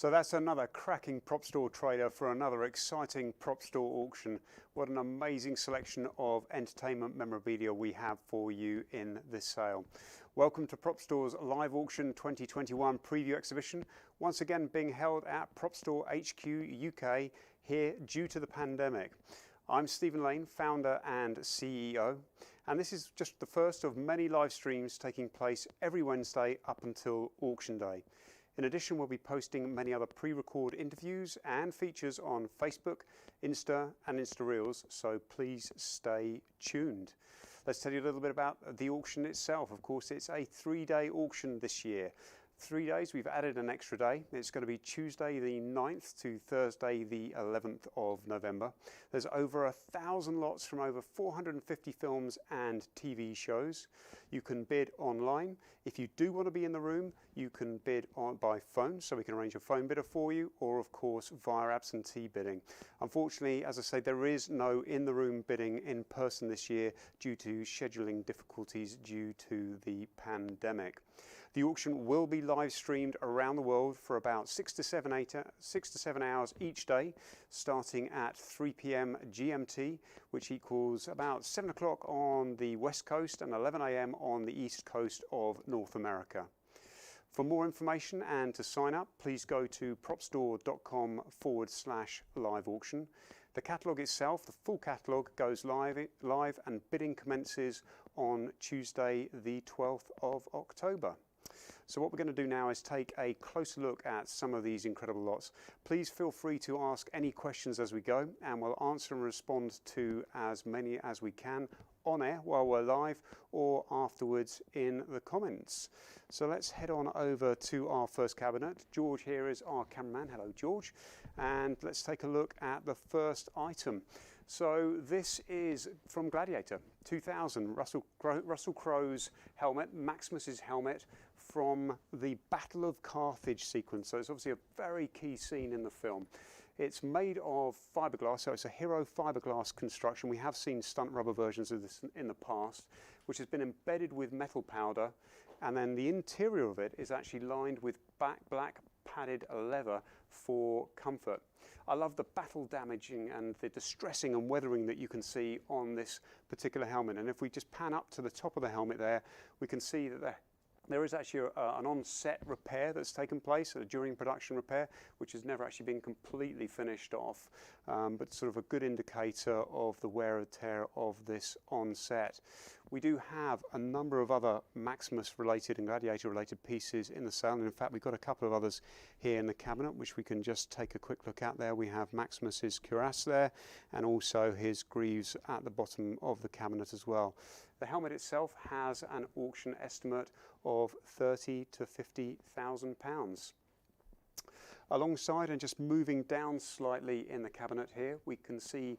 So that's another cracking prop store trailer for another exciting prop store auction. What an amazing selection of entertainment memorabilia we have for you in this sale. Welcome to Prop Store's live auction 2021 preview exhibition, once again being held at Prop Store HQ UK here due to the pandemic. I'm Stephen Lane, founder and CEO, and this is just the first of many live streams taking place every Wednesday up until auction day. In addition, we'll be posting many other pre-record interviews and features on Facebook, Insta and Insta Reels, so please stay tuned. Let's tell you a little bit about the auction itself. Of course, it's a 3-day auction this year. 3 days, we've added an extra day. It's going to be Tuesday the 9th to Thursday the 11th of November. There's over 1,000 lots from over 450 films and TV shows. You can bid online. If you do want to be in the room, you can bid by phone, so we can arrange a phone bidder for you, or of course via absentee bidding. Unfortunately, as I say, there is no in-the-room bidding in person this year due to scheduling difficulties due to the pandemic. The auction will be live streamed around the world for about 6 to 7 hours each day, starting at 3 p.m. GMT, which equals about 7 o'clock on the West Coast and 11 a.m. on the East Coast of North America. For more information and to sign up, please go to propstore.com/live auction. The catalogue itself, the full catalogue, goes live and bidding commences on Tuesday the 12th of October. So what we're going to do now is take a closer look at some of these incredible lots. Please feel free to ask any questions as we go, and we'll answer and respond to as many as we can on air while we're live or afterwards in the comments. So let's head on over to our first cabinet. George here is our cameraman. Hello, George. And let's take a look at the first item. So this is from Gladiator 2000, Russell Crowe's helmet, Maximus's helmet from the Battle of Carthage sequence. So it's obviously a very key scene in the film. It's made of fiberglass, so it's a hero fiberglass construction. We have seen stunt rubber versions of this in the past, which has been embedded with metal powder, and then the interior of it is actually lined with black padded leather for comfort. I love the battle damaging and the distressing and weathering that you can see on this particular helmet. And if we just pan up to the top of the helmet there, we can see that there is actually an on-set repair that's taken place, a during production repair, which has never actually been completely finished off, but sort of a good indicator of the wear and tear of this on-set. We do have a number of other Maximus-related and Gladiator-related pieces in the sale, and in fact we've got a couple of others here in the cabinet which we can just take a quick look at there. We have Maximus's cuirass there, and also his greaves at the bottom of the cabinet as well. The helmet itself has an auction estimate of £30,000 to £50,000. Alongside, and just moving down slightly in the cabinet here, we can see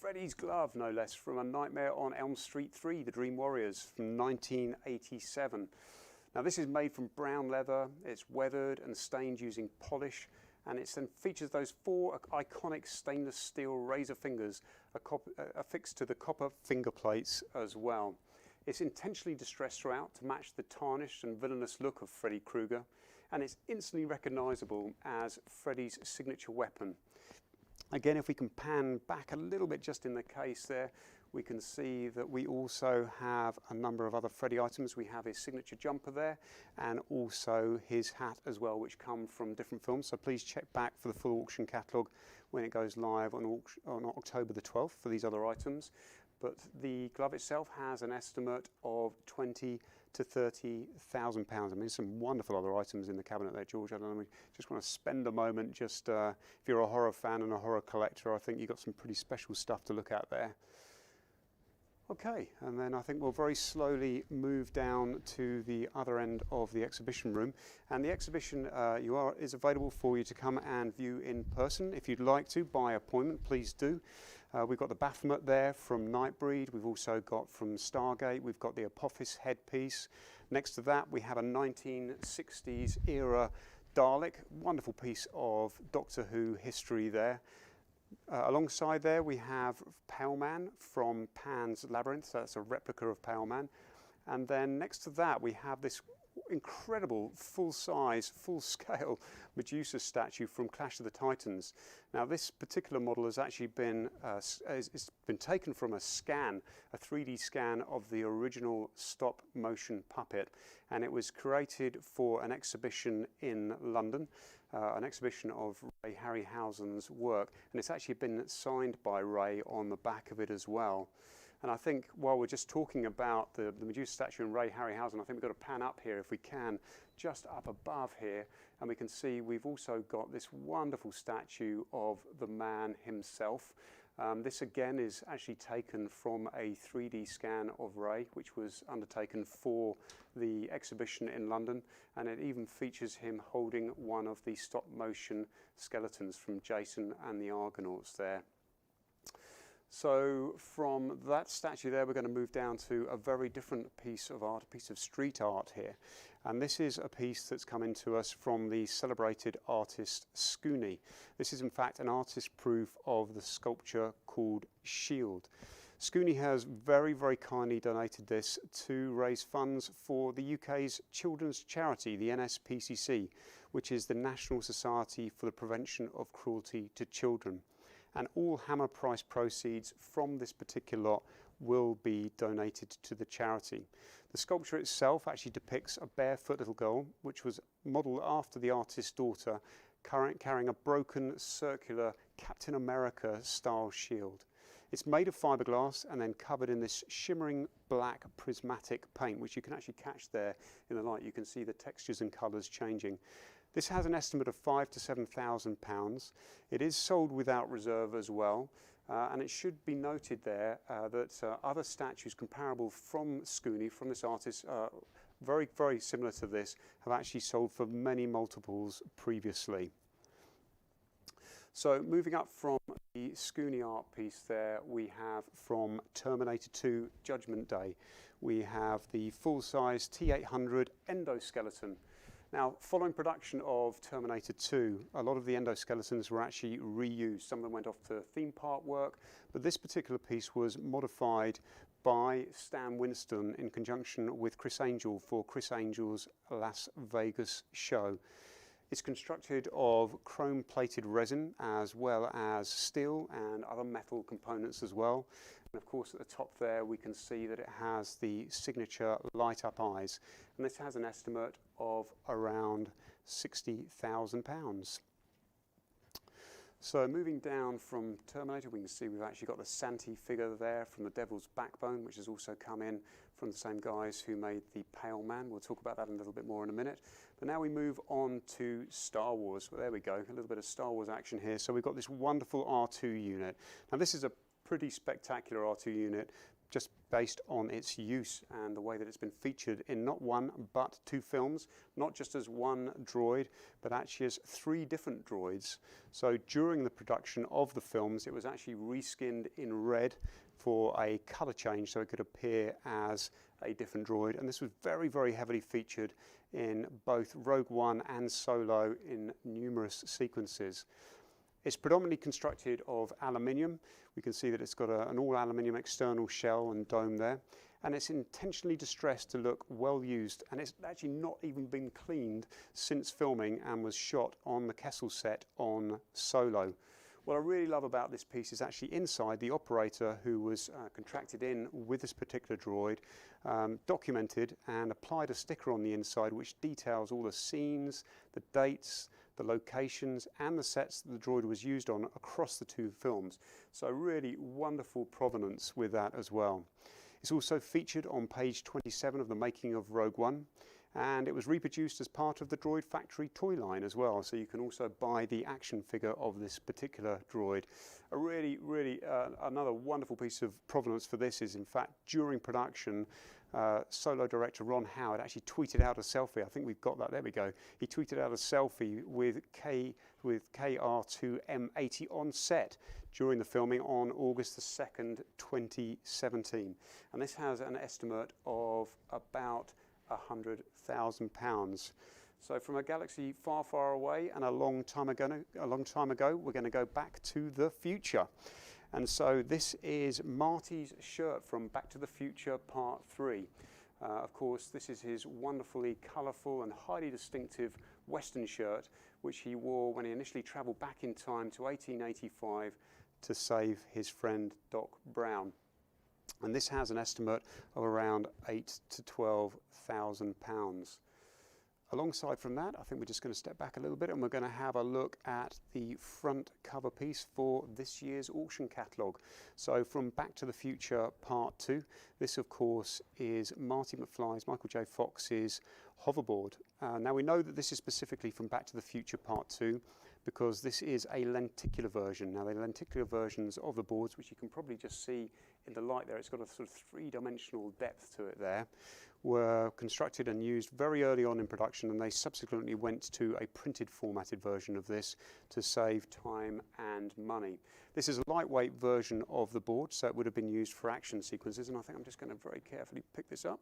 Freddy's glove, no less, from A Nightmare on Elm Street 3, The Dream Warriors from 1987. Now this is made from brown leather, it's weathered and stained using polish, and it then features those 4 iconic stainless steel razor fingers affixed to the copper finger plates as well. It's intentionally distressed throughout to match the tarnished and villainous look of Freddy Krueger, and it's instantly recognizable as Freddy's signature weapon. Again, if we can pan back a little bit just in the case there, we can see that we also have a number of other Freddy items. We have his signature jumper there, and also his hat as well, which come from different films. So please check back for the full auction catalogue when it goes live on October the 12th for these other items. But the glove itself has an estimate of £20,000 to £30,000. I mean, some wonderful other items in the cabinet there, George. I don't know, we just want to spend a moment just, if you're a horror fan and a horror collector, I think you've got some pretty special stuff to look at there. Okay, and then I think we'll very slowly move down to the other end of the exhibition room. And the exhibition is available for you to come and view in person. If you'd like to, by appointment, please do. We've got the Baphomet there from Nightbreed. We've also got from Stargate. We've got the Apophis headpiece. Next to that, we have a 1960s era Dalek. Wonderful piece of Doctor Who history there. Alongside there, we have Pale Man from Pan's Labyrinth. So that's a replica of Pale Man. And then next to that we have this incredible full-size, full-scale Medusa statue from Clash of the Titans. Now this particular model has actually been it's been taken from a 3D scan of the original stop-motion puppet, and it was created for an exhibition in London, an exhibition of Ray Harryhausen's work, and it's actually been signed by Ray on the back of it as well. And I think while we're just talking about the Medusa statue and Ray Harryhausen, I think we've got to pan up here if we can, just up above here, and we can see we've also got this wonderful statue of the man himself. This again is actually taken from a 3D scan of Ray, which was undertaken for the exhibition in London, and it even features him holding one of the stop-motion skeletons from Jason and the Argonauts there. So from that statue there, we're going to move down to a very different piece of art, a piece of street art here. And this is a piece that's come into us from the celebrated artist Scooney. This is in fact an artist proof of the sculpture called Shield. Scooney has very, very kindly donated this to raise funds for the UK's children's charity, the NSPCC, which is the National Society for the Prevention of Cruelty to Children. And all Hammer Price proceeds from this particular lot will be donated to the charity. The sculpture itself actually depicts a barefoot little girl, which was modelled after the artist's daughter, carrying a broken circular Captain America style shield. It's made of fiberglass and then covered in this shimmering black prismatic paint, which you can actually catch there in the light. You can see the textures and colours changing. This has an estimate of £5,000 to £7,000. It is sold without reserve as well, and it should be noted there that other statues comparable from Scooney, from this artist, very, very similar to this, have actually sold for many multiples previously. So moving up from the Scooney art piece there, we have from Terminator 2 Judgment Day, we have the full-size T800 endoskeleton. Now, following production of Terminator 2, a lot of the endoskeletons were actually reused. Some of them went off to theme park work, but this particular piece was modified by Stan Winston in conjunction with Chris Angel for Chris Angel's Las Vegas show. It's constructed of chrome-plated resin as well as steel and other metal components as well. And of course at the top there we can see that it has the signature light-up eyes. And this has an estimate of around £60,000. So moving down from Terminator, we can see we've actually got the Santi figure there from the Devil's Backbone, which has also come in from the same guys who made the Pale Man. We'll talk about that a little bit more in a minute. But now we move on to Star Wars. Well, there we go, a little bit of Star Wars action here. So we've got this wonderful R2 unit. Now this is a pretty spectacular R2 unit, just based on its use and the way that it's been featured in not one but two films, not just as one droid, but actually as three different droids. So during the production of the films, it was actually reskinned in red for a colour change so it could appear as a different droid. And this was very, very heavily featured in both Rogue One and Solo in numerous sequences. It's predominantly constructed of aluminium. We can see that it's got an all aluminium external shell and dome there, and it's intentionally distressed to look well used, and it's actually not even been cleaned since filming and was shot on the Kessel set on Solo. What I really love about this piece is actually inside the operator who was contracted in with this particular droid documented and applied a sticker on the inside which details all the scenes, the dates, the locations and the sets that the droid was used on across the two films. So really wonderful provenance with that as well. It's also featured on page 27 of the making of Rogue One, and it was reproduced as part of the Droid Factory toy line as well, so you can also buy the action figure of this particular droid. A really, really another wonderful piece of provenance for this is in fact during production Solo director Ron Howard actually tweeted out a selfie. I think we've got that, there we go. He tweeted out a selfie with KR2M80 on set during the filming on August the 2nd, 2017. And this has an estimate of about £100,000. So from a galaxy far, far away and a long time ago, we're going to go back to the future. And so this is Marty's shirt from Back to the Future Part 3. Of course, this is his wonderfully colourful and highly distinctive Western shirt, which he wore when he initially travelled back in time to 1885 to save his friend Doc Brown. And this has an estimate of around £8,000 to £12,000. Alongside from that, I think we're just going to step back a little bit and we're going to have a look at the front cover piece for this year's auction catalogue. So from Back to the Future Part 2, this of course is Marty McFly's, Michael J. Fox's hoverboard. Now we know that this is specifically from Back to the Future Part 2 because this is a lenticular version. Now the lenticular versions of the boards, which you can probably just see in the light there, it's got a sort of three-dimensional depth to it there, were constructed and used very early on in production, and they subsequently went to a printed formatted version of this to save time and money. This is a lightweight version of the board, so it would have been used for action sequences, and I think I'm just going to very carefully pick this up.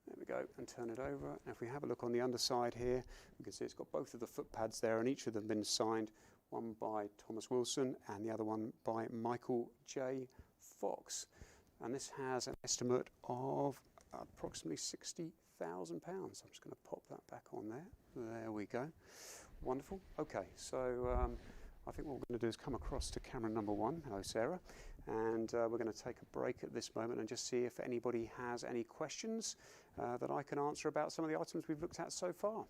There we go, and turn it over. And if we have a look on the underside here, we can see it's got both of the foot pads there, and each of them been signed, one by Thomas Wilson and the other one by Michael J. Fox. And this has an estimate of approximately £60,000. I'm just going to pop that back on there. There we go. Wonderful. Okay, so I think what we're going to do is come across to camera number 1. Hello, Sarah. And we're going to take a break at this moment and just see if anybody has any questions that I can answer about some of the items we've looked at so far.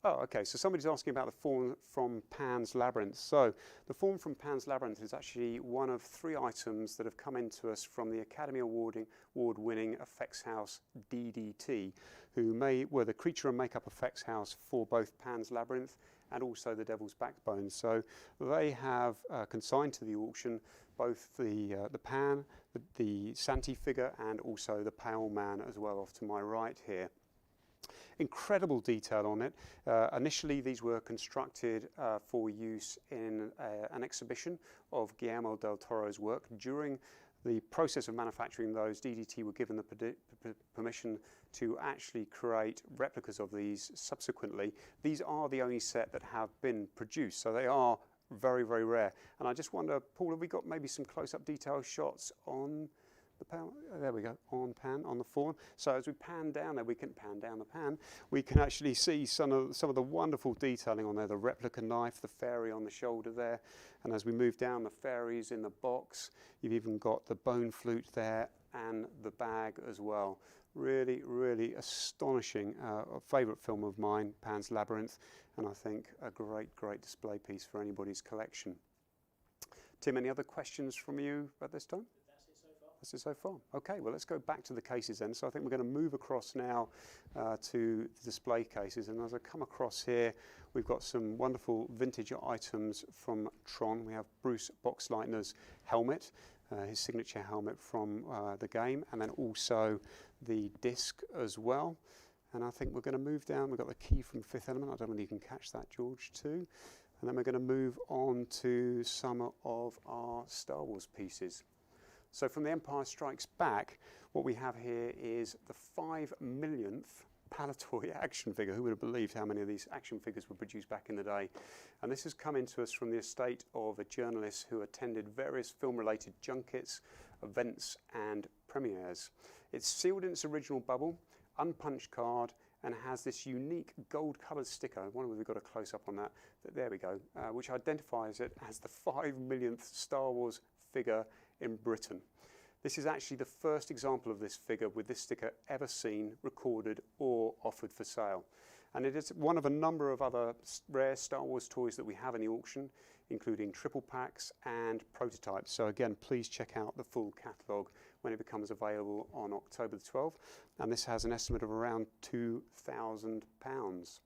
Oh, okay, so somebody's asking about the fawn from Pan's Labyrinth. So the fawn from Pan's Labyrinth is actually one of 3 items that have come into us from the Academy Award-winning effects house DDT, who were the creature and makeup effects house for both Pan's Labyrinth and also the Devil's Backbone. So they have consigned to the auction both the Pan, the Santi figure, and also the Pale Man as well, off to my right here. Incredible detail on it. Initially these were constructed for use in an exhibition of Guillermo del Toro's work. During the process of manufacturing those, DDT were given the permission to actually create replicas of these subsequently. These are the only set that have been produced, so they are very, very rare. And I just wonder, Paul, have we got maybe some close-up detail shots on the pan? There we go, on the fawn. So as we pan down there, we can pan down the pan, we can actually see some of the wonderful detailing on there, the replica knife, the fairy on the shoulder there, and as we move down, the fairies in the box. You've even got the bone flute there and the bag as well. Really, really astonishing. A favourite film of mine, Pan's Labyrinth, and I think a great, great display piece for anybody's collection. Tim, any other questions from you at this time? That's it so far. Okay, well, let's go back to the cases then. So I think we're going to move across now to the display cases. And as I come across here, we've got some wonderful vintage items from Tron. We have Bruce Boxleitner's helmet, his signature helmet from the game, and then also the disc as well. And I think we're going to move down. We've got the key from Fifth Element. I don't know whether you can catch that, George, too. And then we're going to move on to some of our Star Wars pieces. So from The Empire Strikes Back, what we have here is the 5 millionth Palitoy action figure. Who would have believed how many of these action figures were produced back in the day? And this has come into us from the estate of a journalist who attended various film-related junkets, events and premieres. It's sealed in its original bubble, unpunched card, and has this unique gold-coloured sticker. I wonder if we've got a close-up on that. There we go, which identifies it as the 5 millionth Star Wars figure in Britain. This is actually the first example of this figure with this sticker ever seen, recorded or offered for sale. And it is one of a number of other rare Star Wars toys that we have in the auction, including triple packs and prototypes. So again, please check out the full catalogue when it becomes available on October the 12th. And this has an estimate of around £2,000.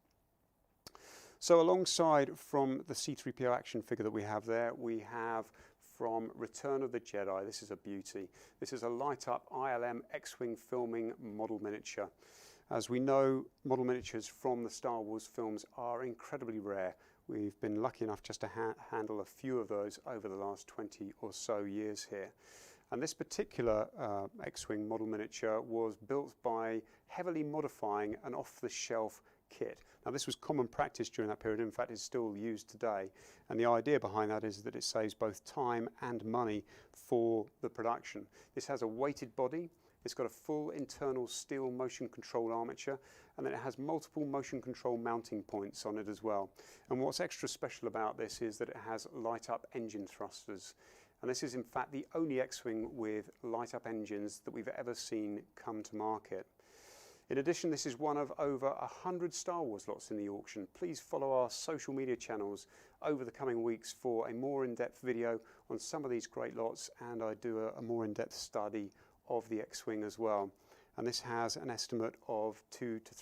So alongside from the C-3PO action figure that we have there, we have from Return of the Jedi. This is a beauty. This is a light-up ILM X-Wing filming model miniature. As we know, model miniatures from the Star Wars films are incredibly rare. We've been lucky enough just to handle a few of those over the last 20 or so years here. And this particular X-Wing model miniature was built by heavily modifying an off-the-shelf kit. Now this was common practice during that period, in fact it's still used today, and the idea behind that is that it saves both time and money for the production. This has a weighted body, it's got a full internal steel motion control armature, and then it has multiple motion control mounting points on it as well. And what's extra special about this is that it has light up engine thrusters. And this is in fact the only X-Wing with light up engines that we've ever seen come to market. In addition, this is one of over 100 Star Wars lots in the auction. Please follow our social media channels over the coming weeks for a more in-depth video on some of these great lots, and I do a more in-depth study of the X-Wing as well. And this has an estimate of £200 to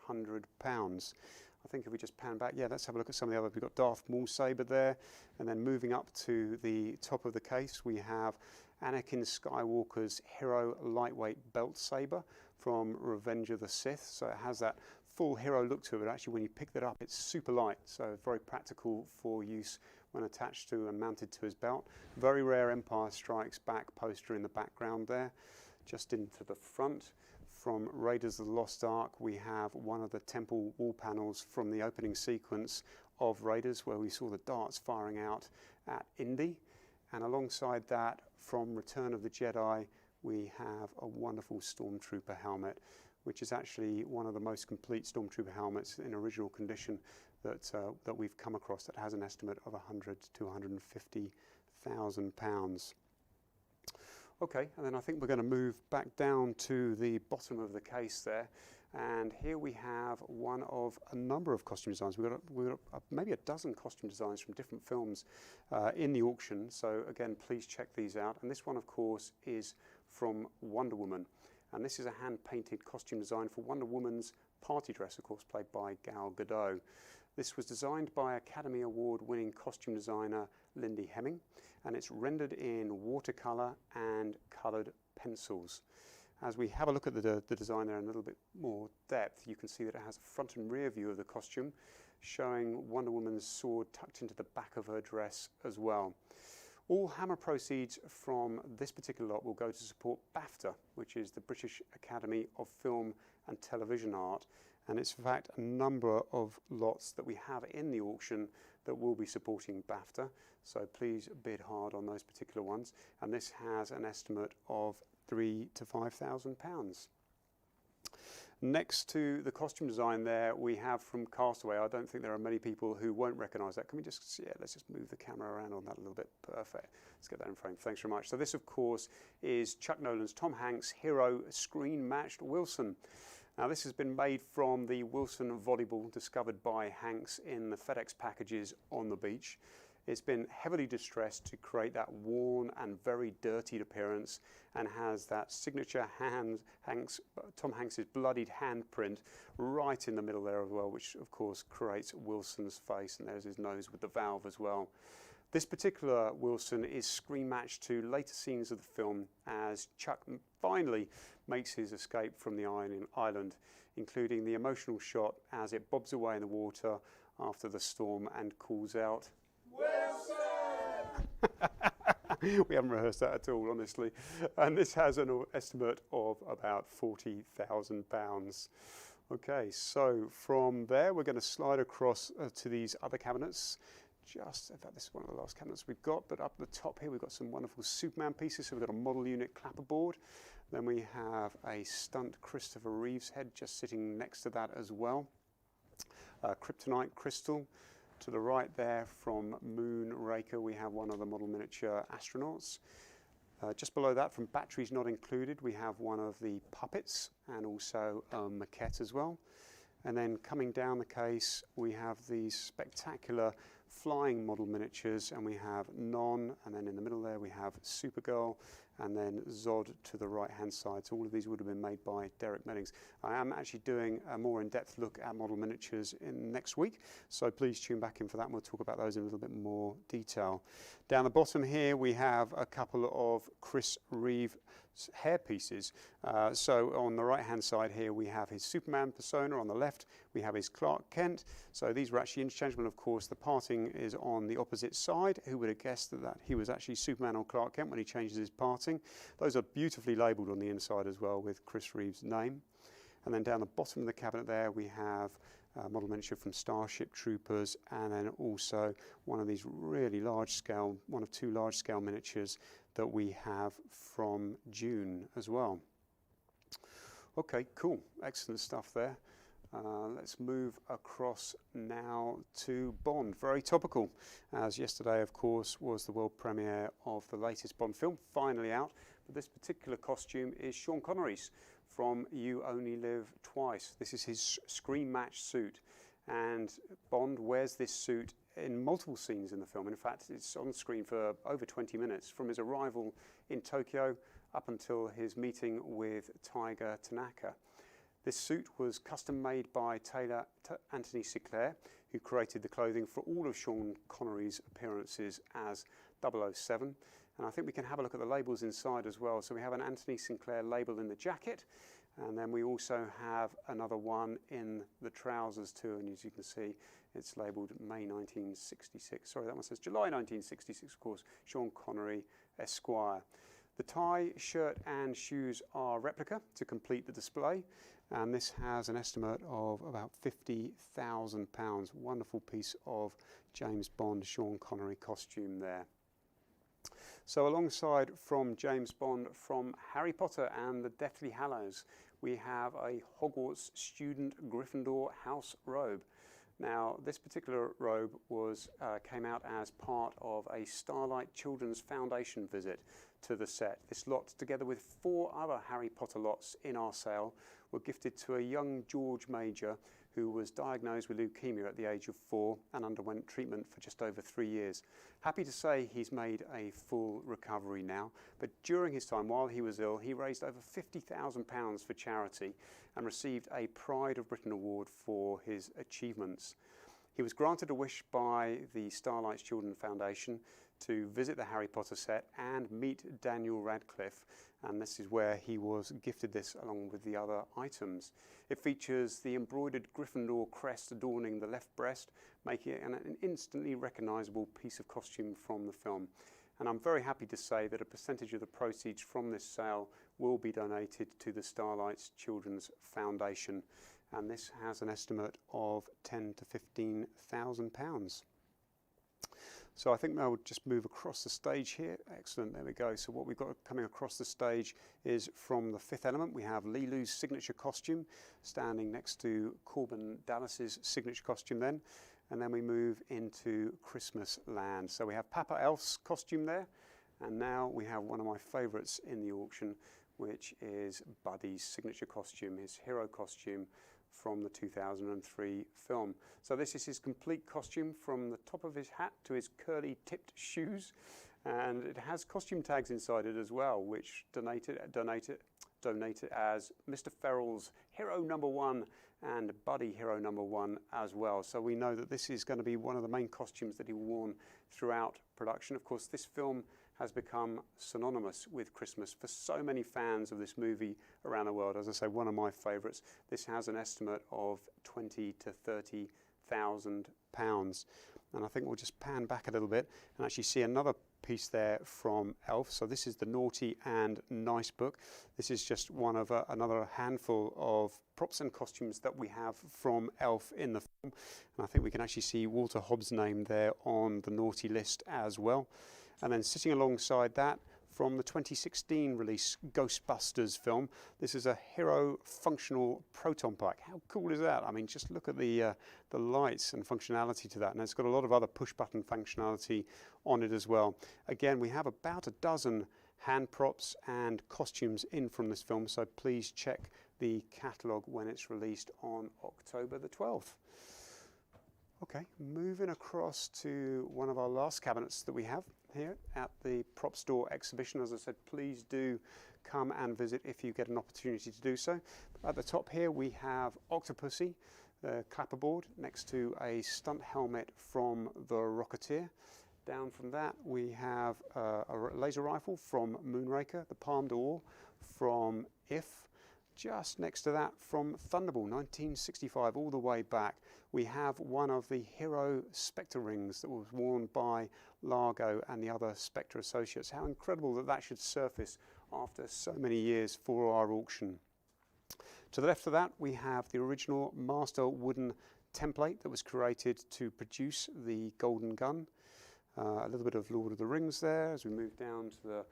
£300. I think if we just pan back, yeah, let's have a look at some of the others. We've got Darth Maul saber there, and then moving up to the top of the case, we have Anakin Skywalker's Hero lightweight belt saber from Revenge of the Sith. So it has that full hero look to it. Actually, when you pick that up, it's super light, so very practical for use when attached to and mounted to his belt. Very rare Empire Strikes Back poster in the background there. Just into the front, from Raiders of the Lost Ark, we have one of the temple wall panels from the opening sequence of Raiders, where we saw the darts firing out at Indy. And alongside that, from Return of the Jedi, we have a wonderful Stormtrooper helmet, which is actually one of the most complete Stormtrooper helmets in original condition that we've come across, that has an estimate of £100,000 to £150,000. Okay, and then I think we're going to move back down to the bottom of the case there, and here we have one of a number of costume designs. We've got maybe a dozen costume designs from different films in the auction, so again please check these out. And this one of course is from Wonder Woman, and this is a hand-painted costume design for Wonder Woman's party dress, of course played by Gal Gadot. This was designed by Academy Award winning costume designer Lindy Hemming, and it's rendered in watercolour and coloured pencils. As we have a look at the design there in a little bit more depth, you can see that it has a front and rear view of the costume, showing Wonder Woman's sword tucked into the back of her dress as well. All Hammer proceeds from this particular lot will go to support BAFTA, which is the British Academy of Film and Television Art, and it's in fact a number of lots that we have in the auction that will be supporting BAFTA, so please bid hard on those particular ones. And this has an estimate of £3,000 to £5,000. Next to the costume design there, we have from Castaway. I don't think there are many people who won't recognise that. Can we just, yeah, let's just move the camera around on that a little bit. Perfect. Let's get that in frame. Thanks very much. So this, of course, is Chuck Nolan's Tom Hanks hero screen-matched Wilson. Now this has been made from the Wilson volleyball discovered by Hanks in the FedEx packages on the beach. It's been heavily distressed to create that worn and very dirtied appearance, and has that signature Tom Hanks's bloodied handprint right in the middle there as well, which of course creates Wilson's face, and there's his nose with the valve as well. This particular Wilson is screen matched to later scenes of the film as Chuck finally makes his escape from the island, including the emotional shot as it bobs away in the water after the storm and calls out, "Wilson!" We haven't rehearsed that at all, honestly. And this has an estimate of about £40,000. Okay, so from there we're going to slide across to these other cabinets. In fact, this is one of the last cabinets we've got, but up the top here we've got some wonderful Superman pieces. So we've got a model unit clapperboard. Then we have a stunt Christopher Reeves head just sitting next to that as well. Kryptonite crystal. To the right there from Moonraker, we have one of the model miniature astronauts. Just below that, from Batteries Not Included, we have one of the puppets and also a maquette as well. And then coming down the case, we have these spectacular flying model miniatures, and we have Non, and then in the middle there we have Supergirl, and then Zod to the right hand side. So all of these would have been made by Derek Meddings. I am actually doing a more in-depth look at model miniatures next week, so please tune back in for that, and we'll talk about those in a little bit more detail. Down the bottom here we have a couple of Chris Reeve hair pieces. So on the right hand side here we have his Superman persona, on the left we have his Clark Kent. So these were actually interchangeable, of course the parting is on the opposite side. Who would have guessed that he was actually Superman or Clark Kent when he changes his parting? Those are beautifully labelled on the inside as well with Chris Reeve's name. And then down the bottom of the cabinet there we have model miniature from Starship Troopers, and then also one of these really large scale, one of two large scale miniatures that we have from June as well. Okay, cool, excellent stuff there. Let's move across now to Bond. Very topical, as yesterday, of course, was the world premiere of the latest Bond film, finally out. But this particular costume is Sean Connery's from You Only Live Twice. This is his screen match suit, and Bond wears this suit in multiple scenes in the film. In fact, it's on screen for over 20 minutes, from his arrival in Tokyo up until his meeting with Tiger Tanaka. This suit was custom made by tailor Anthony Sinclair, who created the clothing for all of Sean Connery's appearances as 007. And I think we can have a look at the labels inside as well. So we have an Anthony Sinclair label in the jacket, and then we also have another one in the trousers too. And as you can see, it's labelled May 1966. Sorry, that one says July 1966, of course, Sean Connery, Esquire. The tie, shirt and shoes are replica to complete the display, and this has an estimate of about £50,000. Wonderful piece of James Bond Sean Connery costume there. So alongside from James Bond, from Harry Potter and the Deathly Hallows, we have a Hogwarts student Gryffindor house robe. Now, this particular robe came out as part of a Starlight Children's Foundation visit to the set. This lot, together with 4 other Harry Potter lots in our sale, were gifted to a young George Major who was diagnosed with leukemia at the age of 4 and underwent treatment for just over 3 years. Happy to say he's made a full recovery now, but during his time while he was ill, he raised over £50,000 for charity and received a Pride of Britain Award for his achievements. He was granted a wish by the Starlight Children's Foundation to visit the Harry Potter set and meet Daniel Radcliffe, and this is where he was gifted this along with the other items. It features the embroidered Gryffindor crest adorning the left breast, making it an instantly recognisable piece of costume from the film. And I'm very happy to say that a percentage of the proceeds from this sale will be donated to the Starlight Children's Foundation, and this has an estimate of £10,000 to £15,000. So I think I'll just move across the stage here. Excellent, there we go. So what we've got coming across the stage is from The Fifth Element. We have Lilu's signature costume standing next to Corbin Dallas's signature costume then. And then we move into Christmas Land. So we have Papa Elf's costume there. And now we have one of my favourites in the auction, which is Buddy's signature costume, his hero costume from the 2003 film. So this is his complete costume from the top of his hat to his curly tipped shoes, and it has costume tags inside it as well, which donated as Mr. Ferrell's Hero Number 1 and Buddy Hero Number 1 as well. So we know that this is going to be one of the main costumes that he worn throughout production. Of course, this film has become synonymous with Christmas for so many fans of this movie around the world. As I say, one of my favourites. This has an estimate of £20,000 to £30,000. And I think we'll just pan back a little bit and actually see another piece there from Elf. So this is the Naughty and Nice book. This is just one of another handful of props and costumes that we have from Elf in the film. And I think we can actually see Walter Hobbs' name there on the Naughty list as well. And then sitting alongside that, from the 2016 release Ghostbusters film, this is a Hero functional proton pack. How cool is that? I mean, just look at the lights and functionality to that. And it's got a lot of other push-button functionality on it as well. Again, we have about a dozen hand props and costumes in from this film, so please check the catalogue when it's released on October the 12th. Okay, moving across to one of our last cabinets that we have here at the Prop Store exhibition. As I said, please do come and visit if you get an opportunity to do so. At the top here we have Octopussy, the clapperboard, next to a stunt helmet from the Rocketeer. Down from that we have a laser rifle from Moonraker, the Palme d'Or from If. Just next to that from Thunderball, 1965, all the way back, we have one of the Hero Spectre rings that was worn by Largo and the other Spectre associates. How incredible that that should surface after so many years for our auction. To the left of that, we have the original Master Wooden template that was created to produce the golden gun. A little bit of Lord of the Rings there. As we move down to the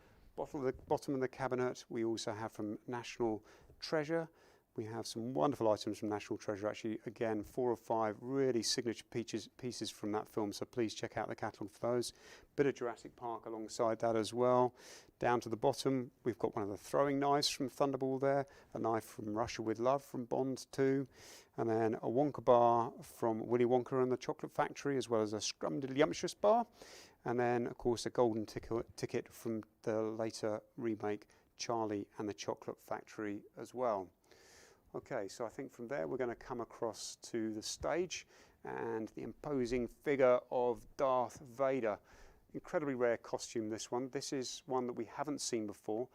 bottom of the cabinet, we also have from National Treasure. We have some wonderful items from National Treasure, actually, again, 4 or 5 really signature pieces from that film, so please check out the catalogue for those. Bit of Jurassic Park alongside that as well. Down to the bottom, we've got one of the throwing knives from Thunderball there, a knife from Russia with Love from Bond 2, and then a Wonka bar from Willy Wonka and the Chocolate Factory, as well as a Scrumdiddlyumptious bar, and then, of course, a golden ticket from the later remake Charlie and the Chocolate Factory as well. Okay, so I think from there we're going to come across to the stage and the imposing figure of Darth Vader. Incredibly rare costume, this one. This is one that we haven't seen before.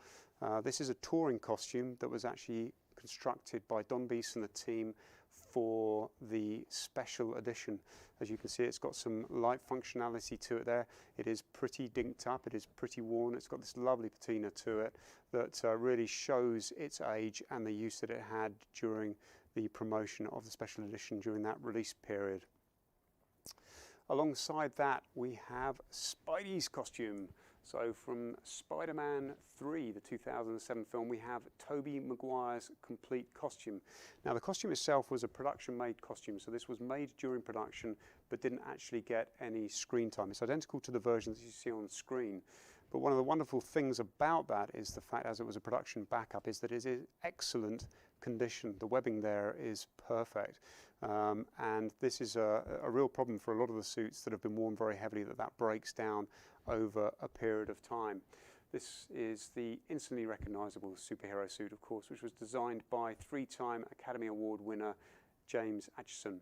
This is a touring costume that was actually constructed by Don Beese and the team for the special edition. As you can see, it's got some light functionality to it there. It is pretty dinked up, it is pretty worn. It's got this lovely patina to it that really shows its age and the use that it had during the promotion of the special edition during that release period. Alongside that, we have Spidey's costume. So from Spider-Man 3, the 2007 film, we have Tobey Maguire's complete costume. Now, the costume itself was a production-made costume, so this was made during production but didn't actually get any screen time. It's identical to the versions you see on screen. But one of the wonderful things about that is the fact, as it was a production backup, is that it is in excellent condition. The webbing there is perfect. And this is a real problem for a lot of the suits that have been worn very heavily, that breaks down over a period of time. This is the instantly recognizable superhero suit, of course, which was designed by 3-time Academy Award winner James Acheson.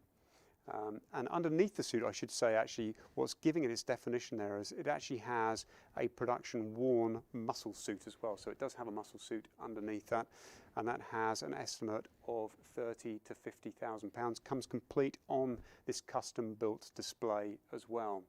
And underneath the suit, I should say, actually, what's giving it its definition there is it actually has a production-worn muscle suit as well. So it does have a muscle suit underneath that, and that has an estimate of £30,000 to £50,000. Comes complete on this custom-built display as well.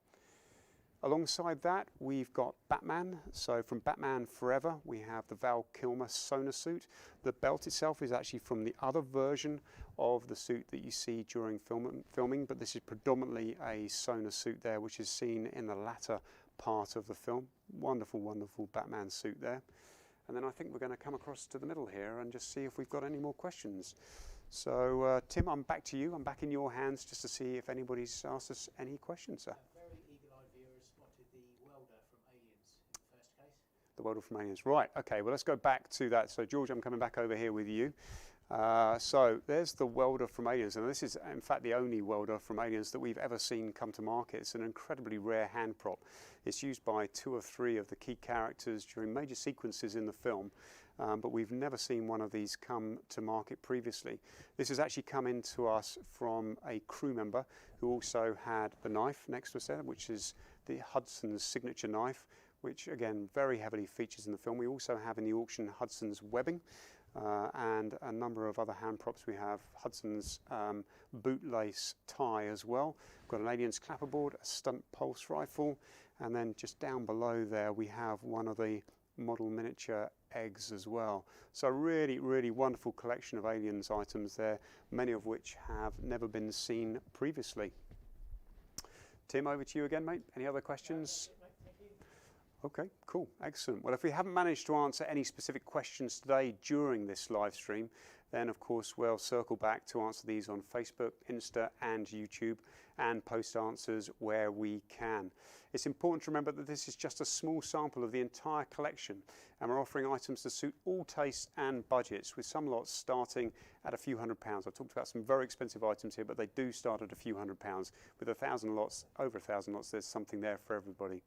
Alongside that, we've got Batman. So from Batman Forever, we have the Val Kilmer Sona suit. The belt itself is actually from the other version of the suit that you see during filming, but this is predominantly a Sona suit there, which is seen in the latter part of the film. Wonderful, wonderful Batman suit there. And then I think we're going to come across to the middle here and just see if we've got any more questions. So, Tim, I'm back to you. I'm back in your hands just to see if anybody's asked us any questions, sir. The welder from Aliens. Right, okay, well, let's go back to that. So, George, I'm coming back over here with you. So, there's the welder from Aliens, and this is, in fact, the only welder from Aliens that we've ever seen come to market. It's an incredibly rare hand prop. It's used by 2 or 3 of the key characters during major sequences in the film, but we've never seen one of these come to market previously. This has actually come into us from a crew member who also had the knife next to us there, which is the Hudson's signature knife, which again very heavily features in the film. We also have in the auction Hudson's webbing and a number of other hand props. We have Hudson's bootlace tie as well. We've got an Aliens clapperboard, a stunt pulse rifle, and then just down below there we have one of the model miniature eggs as well. So a really, really wonderful collection of Aliens items there, many of which have never been seen previously. Tim, over to you again, mate. Any other questions? Okay, cool, excellent. Well, if we haven't managed to answer any specific questions today during this live stream, then of course we'll circle back to answer these on Facebook, Insta and YouTube and post answers where we can. It's important to remember that this is just a small sample of the entire collection, and we're offering items to suit all tastes and budgets, with some lots starting at a few £100s. I've talked about some very expensive items here, but they do start at a few £100s. With 1,000 lots, over 1,000 lots, there's something there for everybody.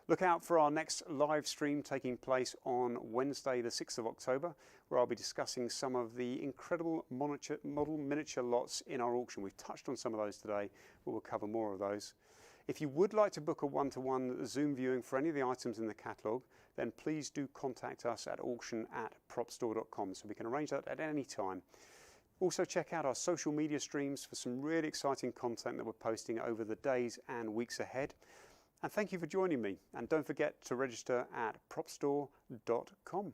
Look out for our next live stream taking place on Wednesday the 6th of October, where I'll be discussing some of the incredible model miniature lots in our auction. We've touched on some of those today, but we'll cover more of those. If you would like to book a one-to-one Zoom viewing for any of the items in the catalogue, then please do contact us at auction@propstore.com, so we can arrange that at any time. Also check out our social media streams for some really exciting content that we're posting over the days and weeks ahead. And thank you for joining me, and don't forget to register at propstore.com.